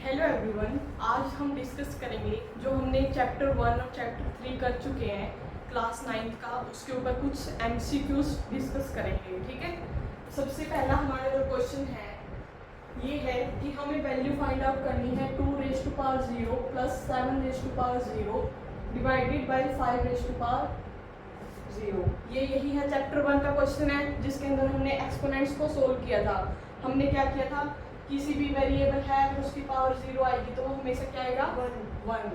Hello everyone, आज हम discuss करेंगे जो हमने चैप्टर 1 और चैप्टर 3 कर चुके हैं क्लास 9th का, उसके ऊपर कुछ एमसीक्यूज डिस्कस करेंगे। ठीक है, सबसे पहला हमारा जो क्वेश्चन है ये है कि हमें वैल्यू फाइंड आउट करनी है 2⁻0 प्लस 7⁻0 डिवाइडेड बाई 5⁻0। ये यही है चैप्टर 1 का क्वेश्चन है, जिसके अंदर हमने एक्सपोनेंट्स को सोल्व किया था। हमने क्या किया था, किसी भी वेरिएबल है उसकी पावर 0 आएगी तो वो हमेशा क्या आएगा 1।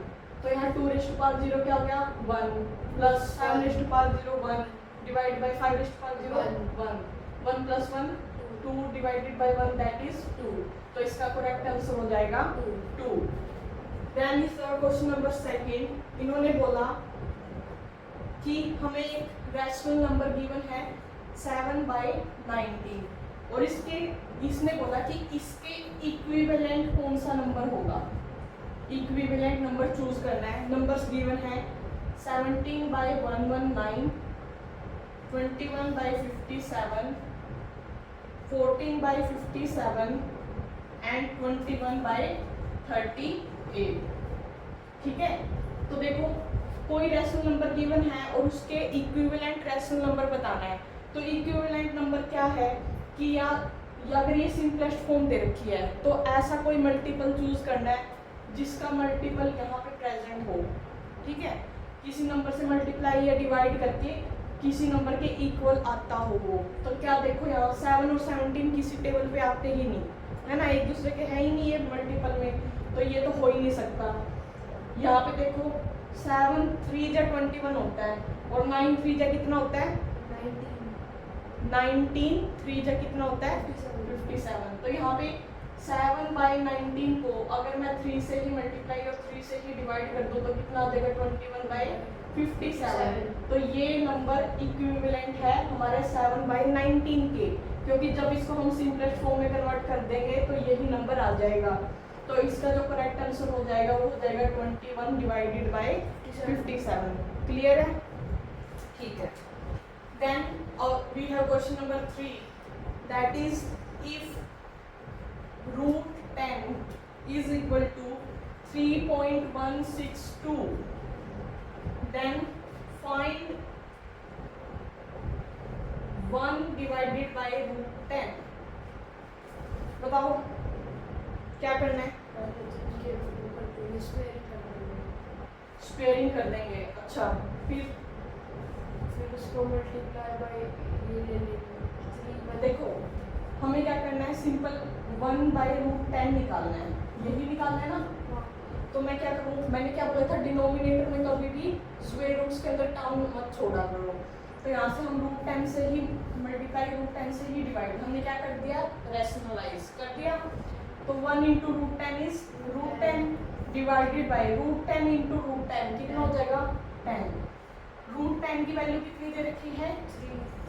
तो यहाँ 2⁻0 क्या हो गया 1 plus 7⁻0 1 divide by 5⁻0 1 1 plus 1 2 divided by 1 that is 2। तो इसका करेक्ट आंसर हो जाएगा 2। Then is question number second. इन्होंने बोला कि हमें एक रैशनल नंबर गिवन है 7/19 और इसने बोला कि इसके इक्विवेलेंट कौन सा नंबर होगा। इक्विवेलेंट नंबर चूज करना है। नंबर्स गिवन है 17/119, 21/57, 14/57 एंड 21/38। ठीक है, तो देखो कोई रैशनल नंबर गिवन है और उसके इक्विवेलेंट रैशनल नंबर बताना है। तो इक्विवेलेंट नंबर क्या है कि या अगर ये सिंपलेस्ट फॉर्म दे रखी है तो ऐसा कोई मल्टीपल चूज करना है जिसका मल्टीपल यहाँ पे प्रेजेंट हो। ठीक है, किसी नंबर से मल्टीप्लाई या डिवाइड करके किसी नंबर के इक्वल आता हो वो। तो क्या देखो यहाँ 7 और 17 किसी टेबल पे आते ही नहीं है ना, एक दूसरे के है ही नहीं ये मल्टीपल में, तो ये तो हो ही नहीं सकता। यहाँ पे देखो 7 3 जा 21 होता है और 9 3 जा कितना होता है 19 3 जा कितना होता है 57। तो यहाँ पे 7/19 को अगर मैं 3 से ही मल्टीप्लाई और 3 से ही डिवाइड कर दूँ तो कितना आ जाएगा 21/57। तो ये नंबर इक्विवेलेंट है हमारे 7/19 के, क्योंकि जब इसको हम सिंपलेस्ट फॉर्म में कन्वर्ट कर देंगे तो यही नंबर आ जाएगा। तो इसका जो करेक्ट आंसर हो जाएगा वो हो जाएगा 21 डिवाइडेड बाई 57। क्लियर है? ठीक है। Then we have question number 3, that is if √10 is equal to 3.162, then find 1 divided by √10। बताओ क्या करना है? स्क्वेयरिंग कर देंगे। अच्छा, फिर उसको मल्टीप्लाई बाय ये ले लेंगे। देखो हमें क्या करना है, सिंपल 1/√10 निकालना है, यही निकालना है ना। तो मैं क्या करूँ, मैंने क्या बोला था डिनोमिनेटर में कभी भी स्क्वायर रूट्स के अंदर टाउन मत छोड़ा करो। तो यहाँ से हम √10 से ही मल्टीप्लाई √10 से ही डिवाइड हमने क्या कर दिया, रैशनलाइज कर दिया। तो 1 × √10 इज √10 डिवाइडेड बाई √10 × √10 कितना हो जाएगा 10। √10 की वैल्यू कितनी दे रखी है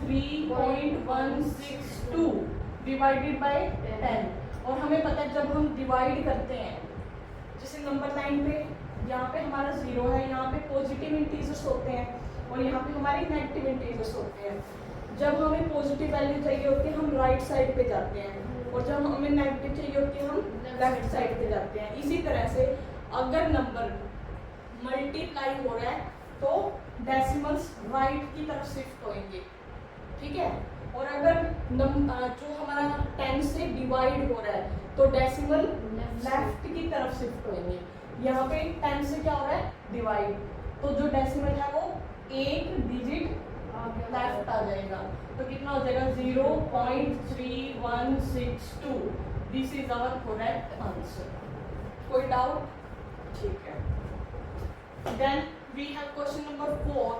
3.162 डिवाइडेड बाई 10। और हमें पता है जब हम डिवाइड करते हैं, जैसे नंबर लाइन पे यहाँ पे हमारा 0 है, यहाँ पे पॉजिटिव इंटीजर्स होते हैं और यहाँ पे हमारे नेगेटिव इंटीजर्स होते हैं। जब हमें पॉजिटिव वैल्यू चाहिए होती है हम राइट साइड पे जाते हैं और जब हमें नेगेटिव चाहिए होती है हम लेफ्ट साइड पे जाते हैं। इसी तरह से अगर नंबर मल्टीप्लाई हो रहा है तो डेसिमल्स राइट की तरफ शिफ्ट होंगे। ठीक है, और अगर जो हमारा 10 से डिवाइड हो रहा है तो डेसिमल लेफ्ट की तरफ शिफ्ट होंगे। यहाँ पे 10 से क्या हो रहा है डिवाइड, तो जो डेसिमल है वो एक डिजिट लेफ्ट आ जाएगा। तो कितना हो जाएगा 0.3162। This is our correct answer. कोई डाउट? ठीक है। Then we have question number 4,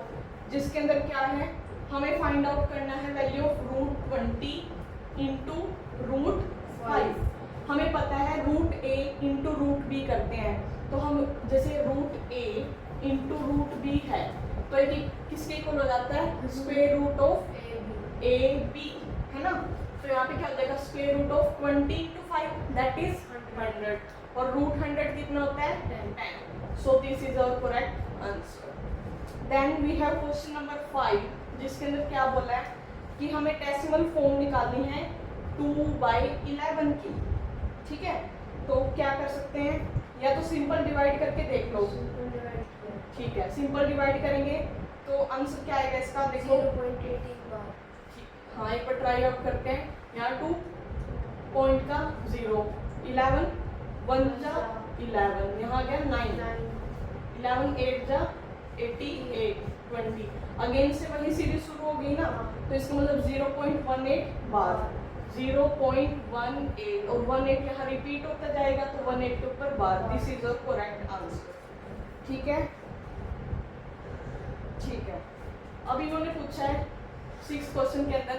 जिसके अंदर क्या है, हमें फाइंड आउट करना है वैल्यू ऑफ √20 × √5। हमें पता है √a × √b करते हैं, तो हम जैसे √a × √b है तो ये किसके इक्वल हो जाता है स्क्वायर रूट ऑफ ab है ना। तो यहाँ पे क्या हो जाएगा square root of 20 × 5 that is 100 और √100 कितना होता है 10। So this is our correct answer. Then we have question number 5, जिसके अंदर क्या बोला है कि हमें डेसिमल फॉर्म निकालनी है 2/11 की। ठीक है, तो क्या कर सकते हैं, या तो सिंपल डिवाइड करके देख लो। सिंपल डिवाइड किया ठीक है, सिंपल डिवाइड करेंगे तो आंसर क्या आएगा इसका, देखो। 0.18 बार। हाँ, एक बार ट्राई आउट करते हैं। यहाँ 2 पॉइंट का 0, 11 1 जा 11, यहाँ गया 9, 11 8 जा 88, 20। अगेन से वही सीरीज शुरू हो गई ना, तो इसका मतलब 0.18 बार, 0.18, और 18 यहाँ रिपीट होता जाएगा तो 18 के ऊपर बार। This is a correct answer. ठीक है, ठीक है। अब इन्होंने पूछा है 6th क्वेश्चन के अंदर,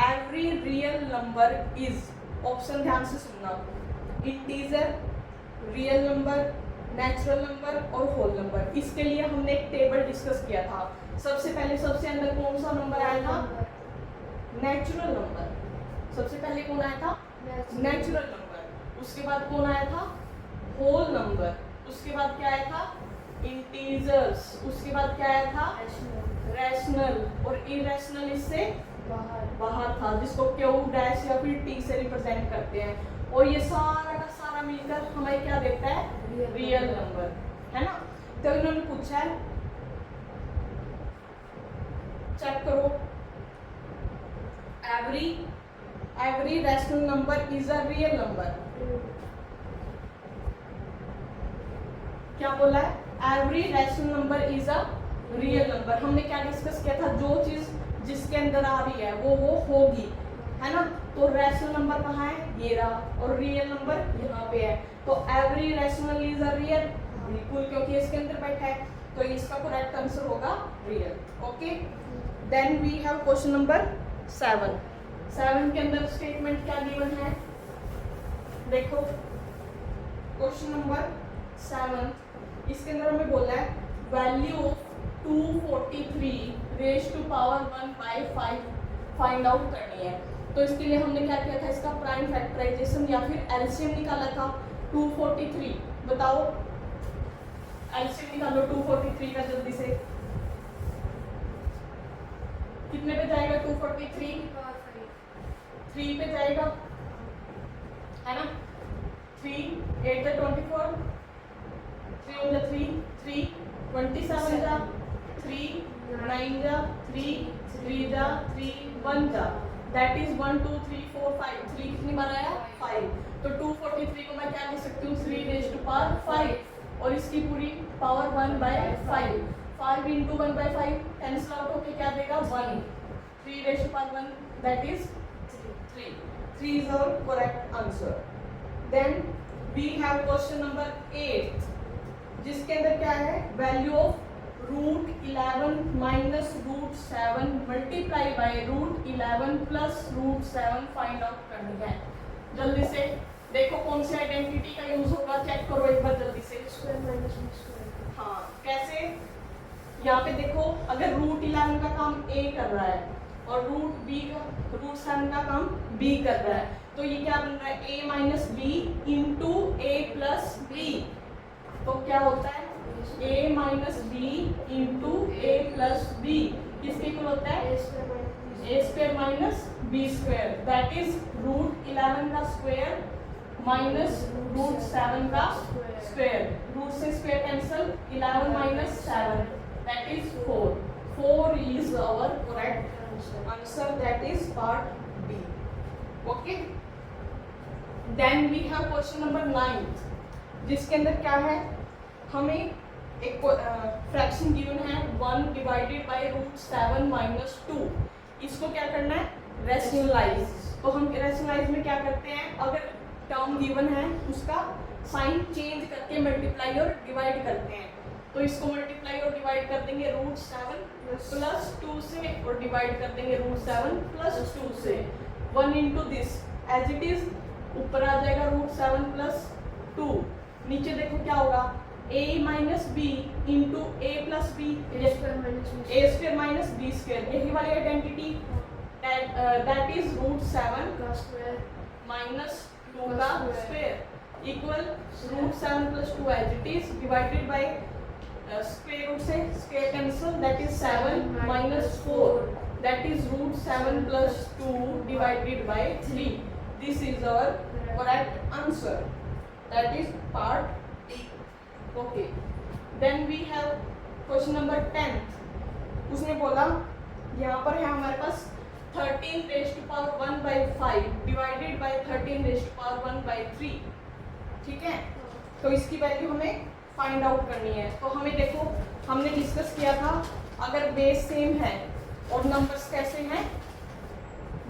every real number is, option ध्यान से सुनना, integer, real number, natural number और होल नंबर। इसके लिए हमने एक टेबल डिस्कस किया था। सबसे पहले सबसे अंदर कौन सा नंबर आया था, नेचुरल नंबर। सबसे पहले कौन आया था, नेचुरल नंबर। उसके बाद कौन आया था, होल नंबर। उसके बाद क्या आया था, इंटीजर्स। उसके बाद क्या आया था, रैशनल, और इरेशनल इससे बाहर था, जिसको क्यू डैश या फिर टी से रिप्रेजेंट करते हैं। और ये सारा का सारा मिलकर हमें क्या देता है, रियल नंबर, है ना। तो इन्होंने पूछा है, चेक करो, every rational number is a real number. क्या बोला है, every rational number is a real number. हमने क्या डिस्कस किया था, जो चीज जिसके अंदर आ रही है वो होगी, है ना। तो रैशनल नंबर कहाँ है, ये रहा, और रियल नंबर यहाँ पे है। तो every rational is a real, बिल्कुल, क्योंकि इसके अंदर बैठा है, तो इसका करेक्ट आंसर होगा real. Okay, then we have question number 7। 7 के अंदर स्टेटमेंट क्या गिवन है, देखो क्वेश्चन नंबर 7, इसके अंदर हमें बोला है value of 243 raise to power 1/5 find out करनी है। तो इसके लिए हमने क्या किया था, इसका प्राइम फैक्टराइजेशन या फिर एलसीएम निकाला था। 243, बताओ एलसीएम निकालो 243 का जल्दी से, कितने पे जाएगा 243, 3 पे जाएगा, है ना। 3 8 जा 24, 3 जा 3 3 27 जा 3 9 जा 3 3 जा 3 1 जा, दैट इज 1 2 3 4 5। 3 कितनी बार आया, 5। तो 243 को मैं क्या लिख सकती हूँ, 3 रेज टू पावर 5, और इसकी पूरी पावर 1/5। 5 इंटू 1/5 कैंसिल आउट होके क्या देगा, 1। 3 raise to power 1, that is 3। 3 is our correct answer. Then we have question number 8, जिसके अंदर क्या है, value of √11 minus √7 multiply by √11 plus √7 find out करनी है। जल्दी से देखो कौन सी आइडेंटिटी का यूज होगा, चेक करो एक बार जल्दी से। Square minus b square. हाँ, कैसे, यहाँ पे देखो, अगर √11 का काम A कर रहा है और √7 का काम B कर रहा है, तो ये क्या बन रहा है, A minus b into A plus b. तो क्या होता है, A minus b into A plus b किसके इक्वल होता है, A square minus B square, that is √11 का स्क्वायर माइनस √7 का स्क्वायर। रूट से square cancel, 11 minus 7 that is 4। 4 is our correct answer, that is part b. Okay, then we have question number 9, जिसके अंदर क्या है, हमें एक फ्रैक्शन गिवन है 1 डिवाइडेड बाय √7 माइनस 2। इसको क्या करना है, रैशनलाइज। तो हम रैशनलाइज में क्या करते हैं, अगर टर्म गिवन है उसका साइन चेंज करके मल्टीप्लाई और डिवाइड करते हैं। तो इसको मल्टीप्लाई और डिवाइड कर देंगे √7 प्लस 2 से, और डिवाइड कर देंगे √7 प्लस 2 से। 1 into this as it is, ऊपर आ जाएगा √7 प्लस 2, नीचे देखो क्या होगा, A minus b into A plus b, A square minus b square, यही वाली आइडेंटिटी, दैट इज √7 का स्क्वायर माइनस 2 का square equal √7 plus 2 as it is, divided by square root से square cancel, that is 7 minus 4, that is √7 plus 2 divided by 3। This is our correct answer. That is part D. Okay. Then we have question number 10। उसने बोला यहाँ पर है हमारे पास 13 raise to power 1/5 divided by 13 raise to power 1/3। ठीक है, तो इसकी वैल्यू हमें फाइंड आउट करनी है। तो हमें देखो, हमने डिस्कस किया था अगर बेस सेम है और नंबर्स कैसे हैं,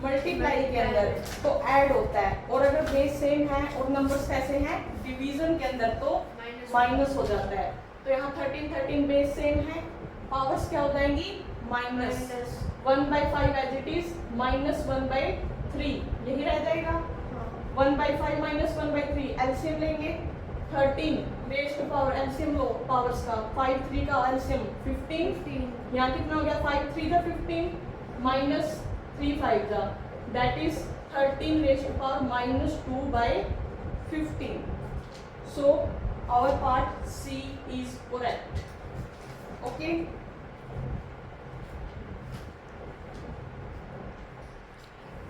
मल्टीप्लाई के अंदर तो ऐड होता है, और अगर बेस सेम है और नंबर्स कैसे हैं डिवीजन के अंदर तो माइनस हो जाता है। तो यहाँ 13 बेस सेम है, पावर्स क्या हो जाएंगी minus 1/5 as it is minus 1/3, यही रह जाएगा। 1/5 माइनस 1/3 एलसीएम लेंगे, 13 रेज़ टू पावर एलसीएम लो पावर्स का, 5 3 का एलसीएम 15, यहाँ कितना हो गया 5 3 का 15 माइनस 3 5 का, that is 13 raise to power minus 2/15। So our part c is correct. Okay,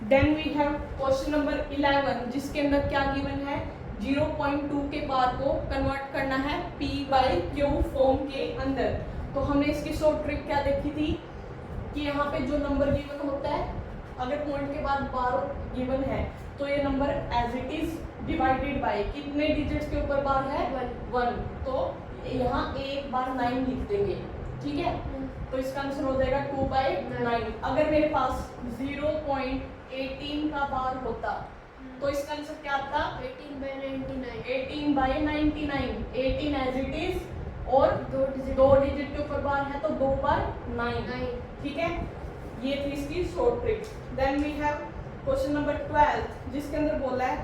then we have question number 11 जिसके अंदर क्या गिवन है, 0.2 के बार को कन्वर्ट करना है p/q फॉर्म के अंदर। तो हमने इसकी शॉर्ट ट्रिक क्या देखी थी कि यहाँ पे जो नंबर गिवन होता है, अगर पॉइंट के बाद बार गिवन है तो ये number as it is divided by कितने डिजिट्स के ऊपर बार है 1, तो यहाँ एक बार 9 लिख देंगे। ठीक है, तो इसका आंसर हो जाएगा 2/9। अगर मेरे पास 0.18 का बार होता तो इसका आंसर क्या आता 18/99. 18/99, 18 एज इट इज, और दो डिजिट के ऊपर बार है तो 2/9। ठीक है, ये थी इसकी short trick. Then we have question number 12 जिसके अंदर बोला है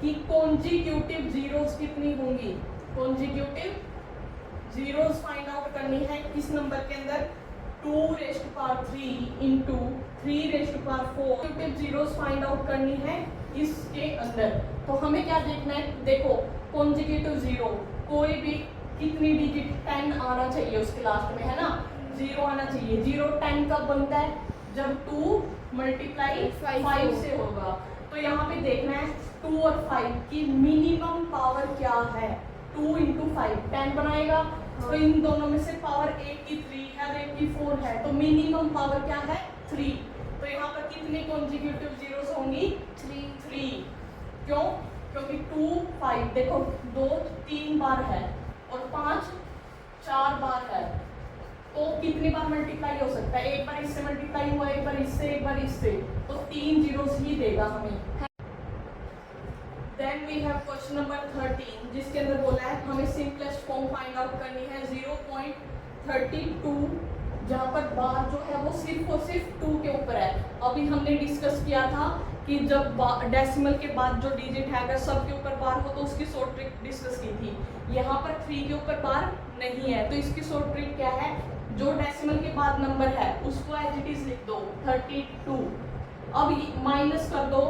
कि कॉन्जिक्यूटिव जीरोस कितनी होंगी। कॉन्जिक्यूटिव जीरोस फाइंड आउट करनी है किस नंबर के अंदर, 2⁻³ into 3⁻⁴। Consecutive zeros find out करनी है इसके अंदर। तो हमें क्या देखना है, देखो कॉन्जिक्यूटिव जीरो कोई भी कितनी डिजिट 10 आना चाहिए उसके लास्ट में, है ना, 0 आना चाहिए। 0 10 कब बनता है, जब 2 × 5 से होगा। तो यहाँ पे देखना है 2 और 5 की मिनिमम पावर क्या है। 2 × 5 10 बनाएगा, तो इन दोनों में से पावर एक की 3 है और एक की 4 है, तो मिनिमम पावर क्या है 3। तो यहाँ पर कितनी कॉन्जिक्यूटिव जीरोस होंगी 3। क्यों, क्योंकि 2 5 देखो 2 3 बार है और 5 4 बार है, तो कितनी बार मल्टीप्लाई हो सकता है, एक बार इससे मल्टीप्लाई हुआ, एक बार इससे, एक बार इससे, तो 3 जीरोस ही देगा हमें। Then we have question number 13 जिसके अंदर बोला है हमें सिंपलेस्ट फॉर्म फाइंड आउट करनी है 0.32, जहाँ पर बार जो है वो सिर्फ और सिर्फ 2 के ऊपर है। अभी हमने डिस्कस किया था कि जब डेसिमल के बाद जो डिजिट है अगर सब के ऊपर बार हो तो उसकी शॉर्ट ट्रिक डिस्कस की थी। यहाँ पर 3 के ऊपर बार नहीं है, तो इसकी शॉर्ट ट्रिक क्या है, जो डेसिमल के बाद नंबर है उसको एज इट इज लिख दो 32। अब माइनस कर दो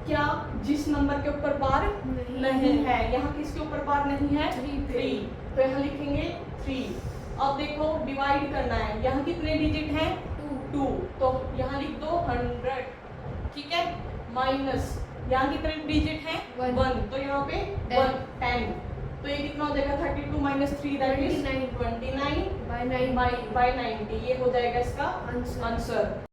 क्या, जिस नंबर के ऊपर बार नहीं है, यहाँ किसके ऊपर बार नहीं है 3, तो यहाँ लिखेंगे 3। अब देखो डिवाइड करना है, यहाँ कितने डिजिट हैं 2, तो यहाँ लिख दो 100। ठीक है, माइनस यहाँ कितने डिजिट हैं 1, तो यहाँ पे 10, तो ये कितना हो जाएगा 32 - 3 दैट इज 29 by 90, ये हो जाएगा इसका आंसर।